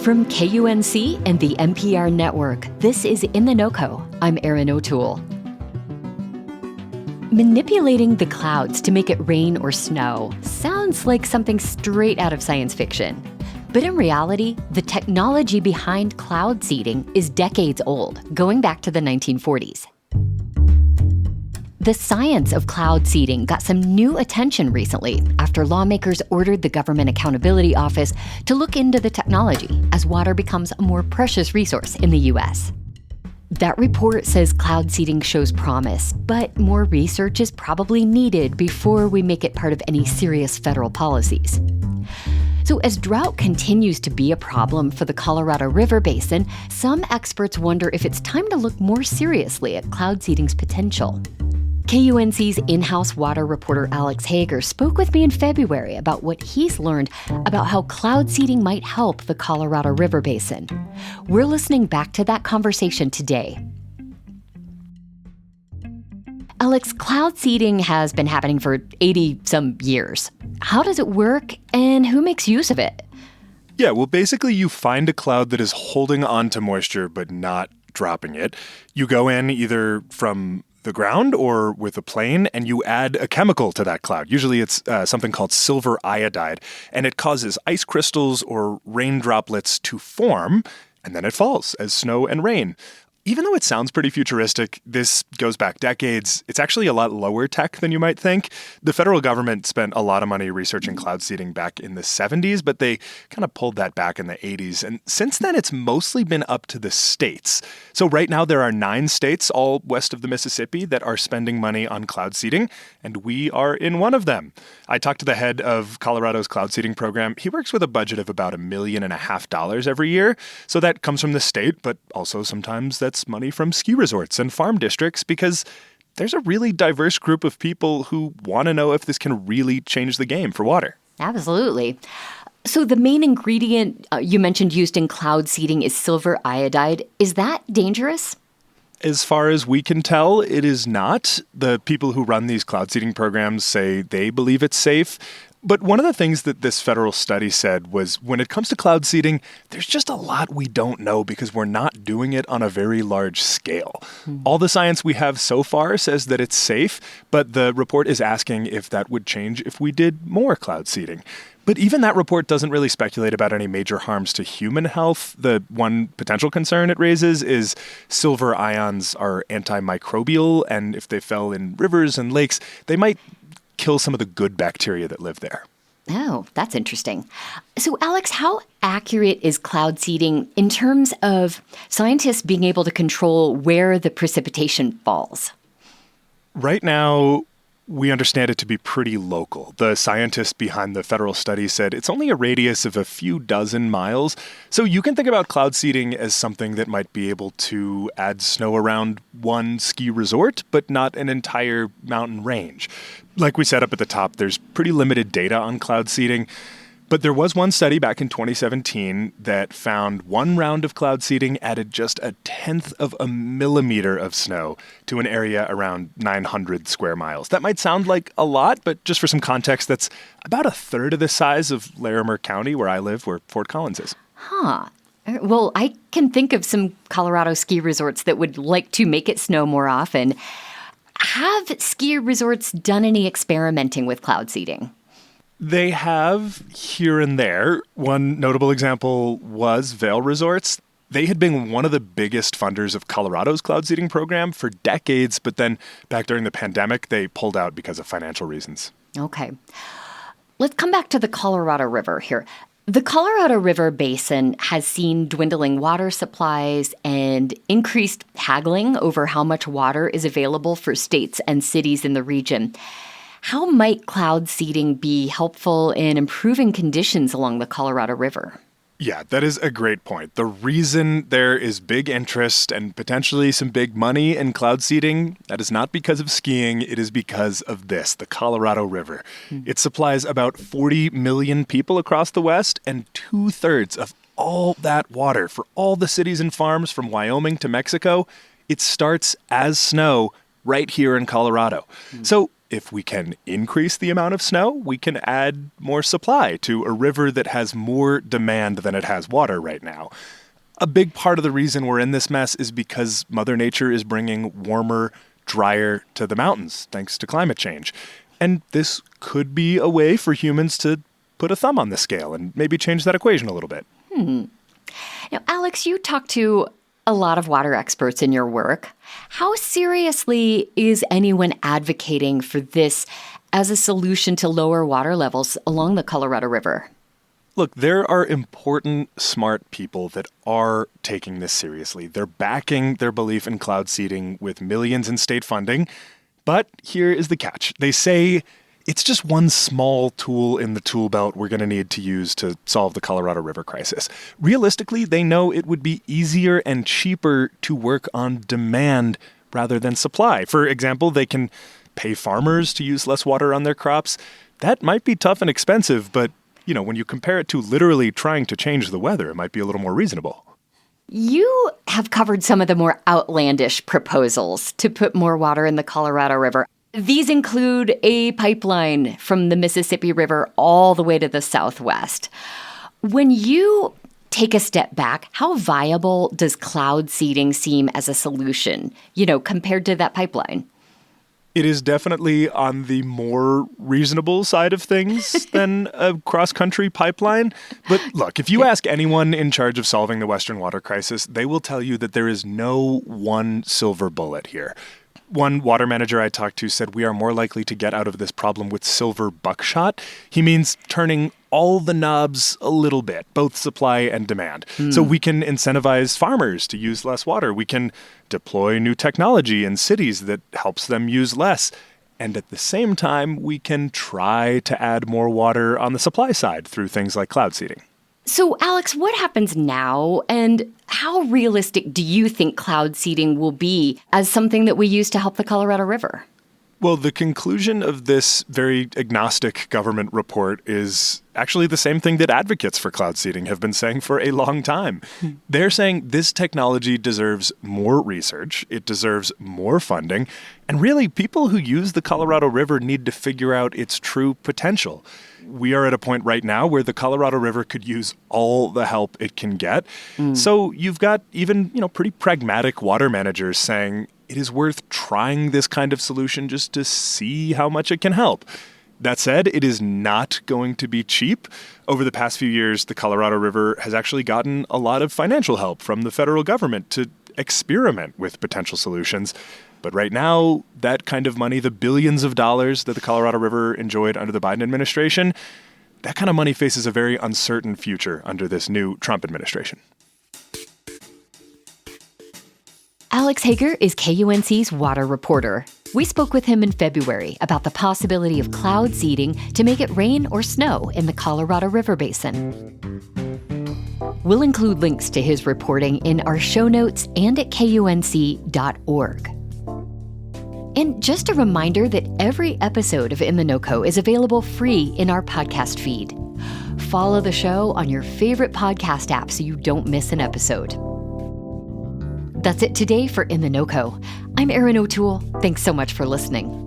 From KUNC and the NPR network, this is In The NoCo. I'm Erin O'Toole. Manipulating the clouds to make it rain or snow sounds like something straight out of science fiction. But in reality, the technology behind cloud seeding is decades old, going back to the 1940s. The science of cloud seeding got some new attention recently after lawmakers ordered the Government Accountability Office to look into the technology as water becomes a more precious resource in the U.S. That report says cloud seeding shows promise, but more research is probably needed before we make it part of any serious federal policies. So as drought continues to be a problem for the Colorado River basin, some experts wonder if it's time to look more seriously at cloud seeding's potential. KUNC's in-house water reporter Alex Hager spoke with me in February about what he's learned about how cloud seeding might help the Colorado River basin. We're listening back to that conversation today. Alex, cloud seeding has been happening for 80-some years. How does it work, and who makes use of it? Yeah, well, basically you find a cloud that is holding on to moisture but not dropping it. You go in either from the ground or with a plane, and you add a chemical to that cloud. Usually it's something called silver iodide, and it causes ice crystals or rain droplets to form, and then it falls as snow and rain. Even though it sounds pretty futuristic, this goes back decades. It's actually a lot lower tech than you might think. The federal government spent a lot of money researching cloud seeding back in the 70s, but they kind of pulled that back in the 80s. And since then, it's mostly been up to the states. So right now, there are 9 states, all west of the Mississippi, that are spending money on cloud seeding, and we are in one of them. I talked to the head of Colorado's cloud seeding program. He works with a budget of about $1.5 million every year. So that comes from the state, but also sometimes that's money from ski resorts and farm districts, because there's a really diverse group of people who want to know if this can really change the game for water. Absolutely. So the main ingredient you mentioned used in cloud seeding is silver iodide. Is that dangerous? As far as we can tell, it is not. The people who run these cloud seeding programs say they believe it's safe. But one of the things that this federal study said was when it comes to cloud seeding, there's just a lot we don't know because we're not doing it on a very large scale. All the science we have so far says that it's safe, but the report is asking if that would change if we did more cloud seeding. But even that report doesn't really speculate about any major harms to human health. The one potential concern it raises is silver ions are antimicrobial, and if they fell in rivers and lakes, they might kill some of the good bacteria that live there. Oh, that's interesting. So, Alex, how accurate is cloud seeding in terms of scientists being able to control where the precipitation falls? Right now, we understand it to be pretty local. The scientists behind the federal study said it's only a radius of a few dozen miles. So you can think about cloud seeding as something that might be able to add snow around one ski resort, but not an entire mountain range. Like we said up at the top, there's pretty limited data on cloud seeding. But there was one study back in 2017 that found one round of cloud seeding added just 1/10 of a millimeter of snow to an area around 900 square miles. That might sound like a lot, but just for some context, that's about 1/3 of the size of Larimer County, where I live, where Fort Collins is. Huh. Well, I can think of some Colorado ski resorts that would like to make it snow more often. Have ski resorts done any experimenting with cloud seeding? They have here and there. One notable example was Vail Resorts. They had been one of the biggest funders of Colorado's cloud seeding program for decades, but then back during the pandemic, they pulled out because of financial reasons. Okay. Let's come back to the Colorado River here. The Colorado River basin has seen dwindling water supplies and increased haggling over how much water is available for states and cities in the region. How might cloud seeding be helpful in improving conditions along the Colorado River? Yeah, that is a great point. The reason there is big interest and potentially some big money in cloud seeding, that is not because of skiing, it is because of this, the Colorado River. It supplies about 40 million people across the West, and 2/3 of all that water for all the cities and farms from Wyoming to Mexico, it starts as snow right here in Colorado. So if we can increase the amount of snow, we can add more supply to a river that has more demand than it has water right now. A big part of the reason we're in this mess is because Mother Nature is bringing warmer, drier to the mountains, thanks to climate change. And this could be a way for humans to put a thumb on the scale and maybe change that equation a little bit. Now, Alex, you talk to a lot of water experts in your work. How seriously is anyone advocating for this as a solution to lower water levels along the Colorado River? Look, there are important, smart people that are taking this seriously. They're backing their belief in cloud seeding with millions in state funding. But here is the catch. They say it's just one small tool in the tool belt we're going to need to use to solve the Colorado River crisis. Realistically, they know it would be easier and cheaper to work on demand rather than supply. For example, they can pay farmers to use less water on their crops. That might be tough and expensive, but when you compare it to literally trying to change the weather, it might be a little more reasonable. You have covered some of the more outlandish proposals to put more water in the Colorado River. These include a pipeline from the Mississippi River all the way to the southwest. When you take a step back, how viable does cloud seeding seem as a solution, compared to that pipeline? It is definitely on the more reasonable side of things than a cross-country pipeline. But look, if you ask anyone in charge of solving the Western water crisis, they will tell you that there is no one silver bullet here. One water manager I talked to said we are more likely to get out of this problem with silver buckshot. He means turning all the knobs a little bit, both supply and demand. So we can incentivize farmers to use less water. We can deploy new technology in cities that helps them use less. And at the same time, we can try to add more water on the supply side through things like cloud seeding. So, Alex, what happens now, and how realistic do you think cloud seeding will be as something that we use to help the Colorado River? Well, the conclusion of this very agnostic government report is actually the same thing that advocates for cloud seeding have been saying for a long time. They're saying this technology deserves more research, it deserves more funding, and really people who use the Colorado River need to figure out its true potential. We are at a point right now where the Colorado River could use all the help it can get. So you've got even, pretty pragmatic water managers saying it is worth trying this kind of solution just to see how much it can help. That said, it is not going to be cheap. Over the past few years, the Colorado River has actually gotten a lot of financial help from the federal government to experiment with potential solutions. But right now, that kind of money, the billions of dollars that the Colorado River enjoyed under the Biden administration, that kind of money faces a very uncertain future under this new Trump administration. Alex Hager is KUNC's water reporter. We spoke with him in February about the possibility of cloud seeding to make it rain or snow in the Colorado River basin. We'll include links to his reporting in our show notes and at KUNC.org. And just a reminder that every episode of In The NoCo is available free in our podcast feed. Follow the show on your favorite podcast app so you don't miss an episode. That's it today for In The NoCo. I'm Erin O'Toole. Thanks so much for listening.